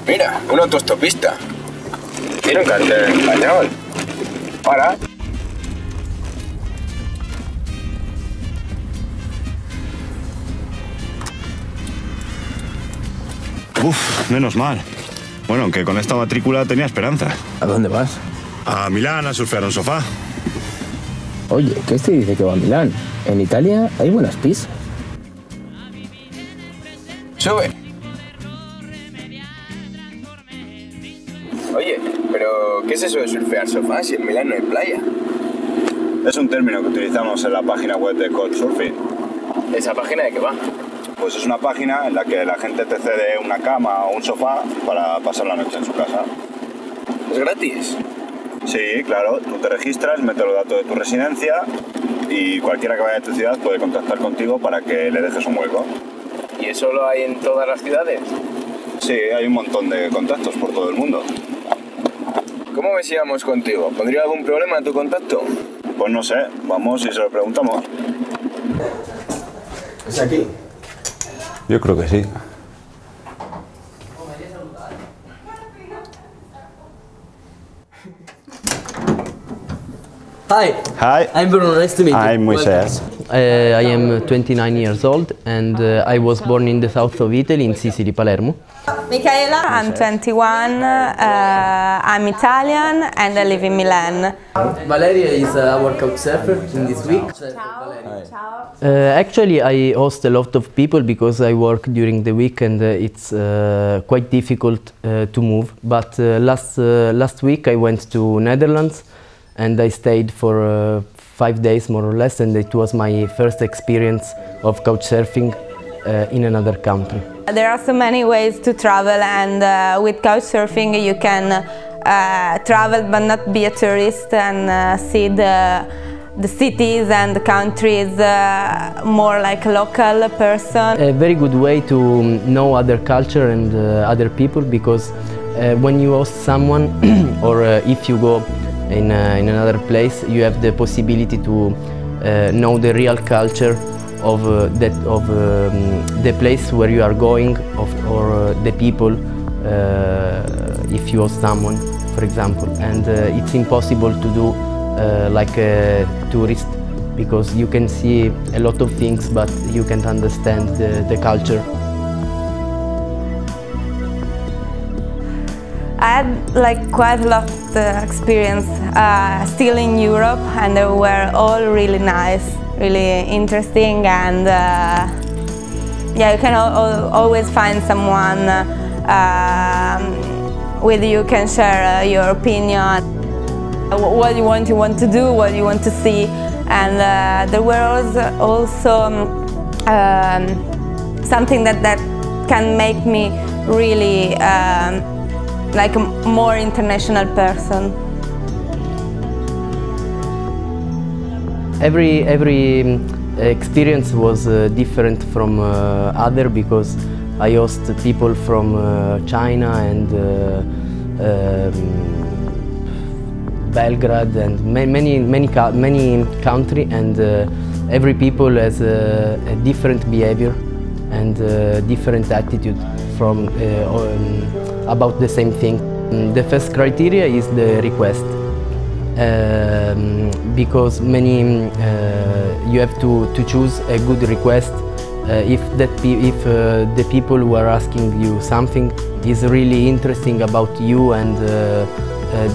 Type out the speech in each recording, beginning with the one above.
Mira, un autostopista. Tiene un cartel en español. Para. Uf, menos mal. Bueno, aunque con esta matrícula tenía esperanza. ¿A dónde vas? A Milán a surfear un sofá. Oye, ¿qué este dice que va a Milán? En Italia hay buenas pizzas. Sube. Oye, pero ¿qué es eso de surfear sofá si en Milán no hay playa? Es un término que utilizamos en la página web de Couchsurfing. ¿Esa página de qué va? Pues es una página en la que la gente te cede una cama o un sofá para pasar la noche en su casa. ¿Es gratis? Sí, claro. Tú te registras, metes los datos de tu residencia y cualquiera que vaya a tu ciudad puede contactar contigo para que le dejes un hueco. ¿Y eso lo hay en todas las ciudades? Sí, hay un montón de contactos por todo el mundo. ¿Cómo ves si vamos contigo? ¿Pondría algún problema en tu contacto? Pues no sé, vamos y se lo preguntamos. ¿Es aquí? Yo creo que sí. Hi. Hi. I'm Bruno, nice to meet you. I'm Moises. I am 29 years old and I was born in the south of Italy, in Sicily, Palermo. Michaela, I'm 21, I'm Italian and I live in Milan. Valeria is our couchsurfer in this week. Actually, I host a lot of people because I work during the week and it's quite difficult to move. But last week I went to Netherlands and I stayed for 5 days more or less, and it was my first experience of couchsurfing in another country. There are so many ways to travel, and with couchsurfing you can travel but not be a tourist and see the cities and the countries more like a local person. A very good way to know other culture and other people, because when you host someone or if you go in another place, you have the possibility to know the real culture of the place where you are going, or the people, if you host someone, for example. And it's impossible to do like a tourist, because you can see a lot of things but you can't understand the culture. I had like quite a lot of experience still in Europe, and they were all really nice, really interesting, and yeah, you can always find someone with you can share your opinion, what you want to do, what you want to see, and there were also something that can make me really like a more international person. Every experience was different from other, because I host people from China and Belgrade and many countries, and every people has a different behavior and different attitude from about the same thing. The first criteria is the request, because you have to choose a good request. If the people who are asking you something is really interesting about you and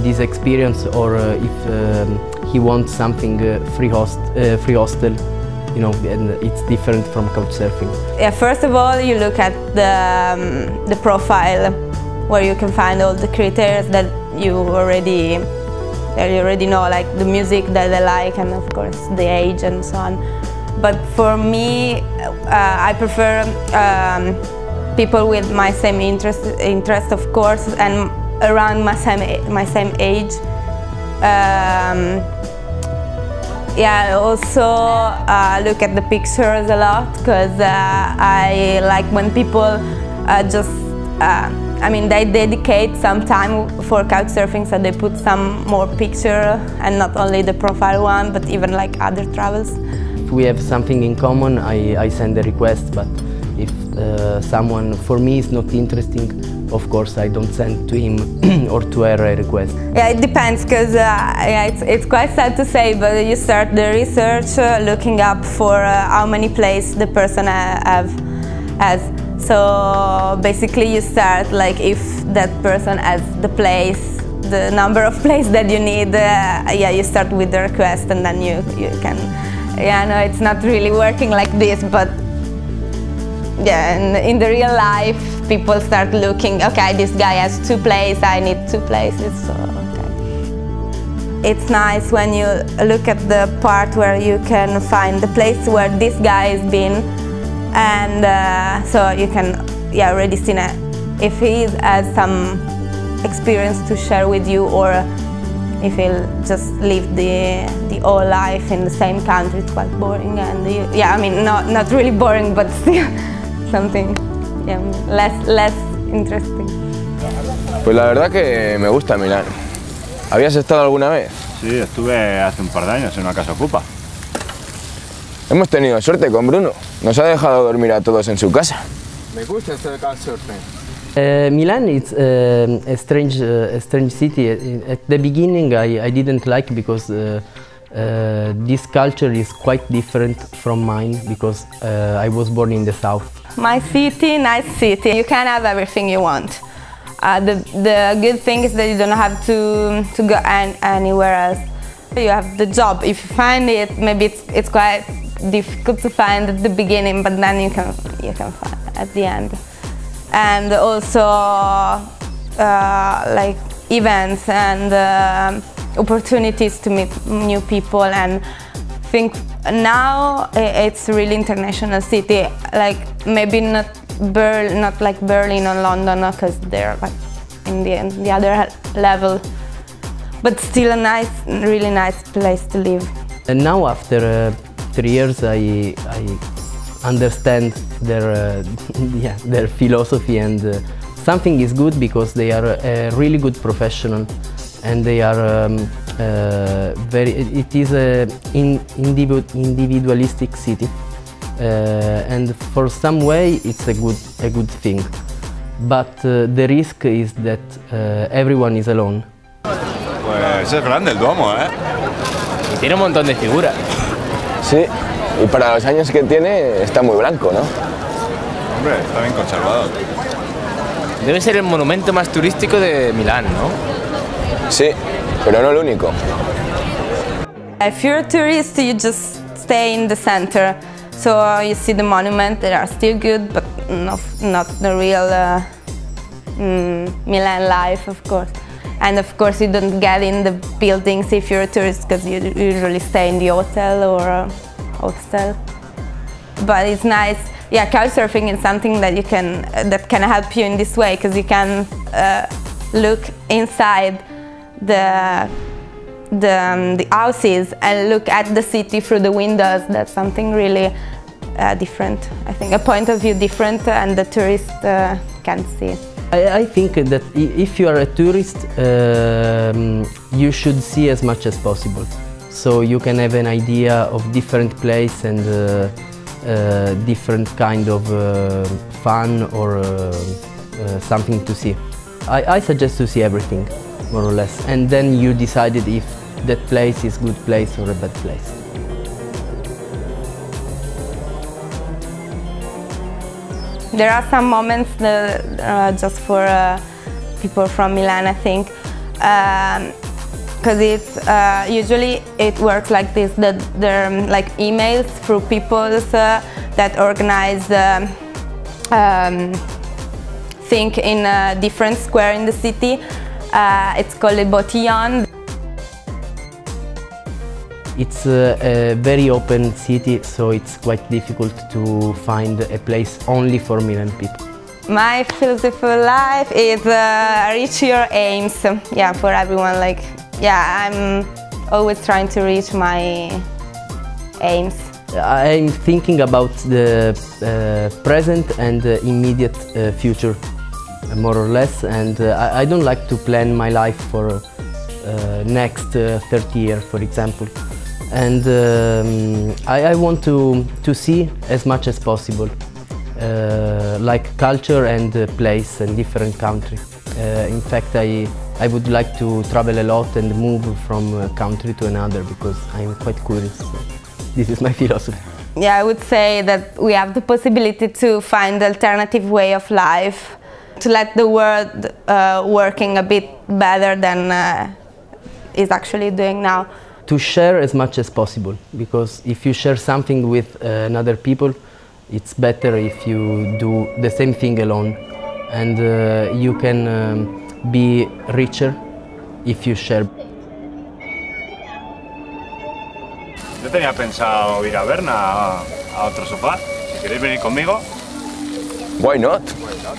this experience, or if he wants something free hostel, you know, and it's different from couchsurfing. Yeah, first of all, you look at the profile, where you can find all the criteria that you already know, like the music that they like, and of course the age and so on. But for me, I prefer people with my same interest, of course, and around my same age. Yeah, I also look at the pictures a lot, because I like when people just, I mean, they dedicate some time for couchsurfing, so they put some more picture and not only the profile one, but even like other travels. If we have something in common, I send a request, but if someone for me is not interesting, of course I don't send to him or to her a request. Yeah, it depends, because it's quite sad to say, but you start the research looking up for how many places the person has. So basically you start like if that person has the place, the number of places that you need, yeah, you start with the request and then you can, yeah, no, it's not really working like this, but yeah, in the real life people start looking, okay, this guy has 2 places, I need 2 places, so okay. It's nice when you look at the part where you can find the place where this guy has been, and so you can, yeah, already see if he has some experience to share with you, or if he'll just live the whole life in the same country. It's quite boring, and yeah, I mean, not really boring, but still something, yeah, less interesting. Pues la verdad que me gusta Milán. ¿Habías estado alguna vez? Sí, estuve hace un par de años en una casa ocupa. Hemos tenido suerte con Bruno. Nos ha dejado dormir a todos en su casa. Me gusta esto de Couchsurfing. Milan is a strange city. At the beginning I didn't like, because this culture is quite different from mine, because I was born in the south. My city, nice city. You can have everything you want. The good thing is that you don't have to go anywhere else. You have the job. If you find it, maybe it's quite difficult to find at the beginning, but then you can find at the end. And also like events and opportunities to meet new people, and I think now it's a really international city. Like maybe not like Berlin or London, because they're like in the other level, but still a nice, really nice place to live. And now after 3 years I understand their their philosophy, and something is good because they are a really good professional, and they are it is a individualistic city, and for some way it's a good thing, but the risk is that everyone is alone. Pues es grande el Duomo, ¿eh? Y tiene un montón de figuras. Sí, y para los años que tiene está muy blanco, ¿no? Hombre, está bien conservado. Debe ser el monumento más turístico de Milán, ¿no? Sí, pero no el único. If you're a tourist, you just stay in the center. So you see the monuments that are still good, but not the real Milan life, of course. And of course you don't get in the buildings if you're a tourist, because you usually stay in the hotel or hostel. But it's nice. Yeah, couchsurfing is something that that can help you in this way, because you can look inside the houses and look at the city through the windows. That's something really different. I think a point of view different, and the tourist can see. I think that if you are a tourist, you should see as much as possible, so you can have an idea of different place and different kind of fun or something to see. I suggest to see everything, more or less, and then you decided if that place is a good place or a bad place. There are some moments that, just for people from Milan, I think, because it's usually it works like this, that there are like emails through people that organize thing in a different square in the city. It's called a botillon. It's a very open city, so it's quite difficult to find a place only for Milan people. My philosophy for life is reach your aims. Yeah, for everyone. Like, yeah, I'm always trying to reach my aims. I'm thinking about the present and immediate future, more or less, and I don't like to plan my life for next 30 years, for example. And I want to see as much as possible. like culture and place and different country. In fact, I would like to travel a lot and move from a country to another because I'm quite curious. So this is my philosophy. Yeah, I would say that we have the possibility to find alternative way of life, to let the world working a bit better than is actually doing now. To share as much as possible, because if you share something with another people, it's better if you do the same thing alone, and you can be richer if you share. Yo tenía pensado ir a Berna a otro sofá. Si queréis venir conmigo. Why not? Why not?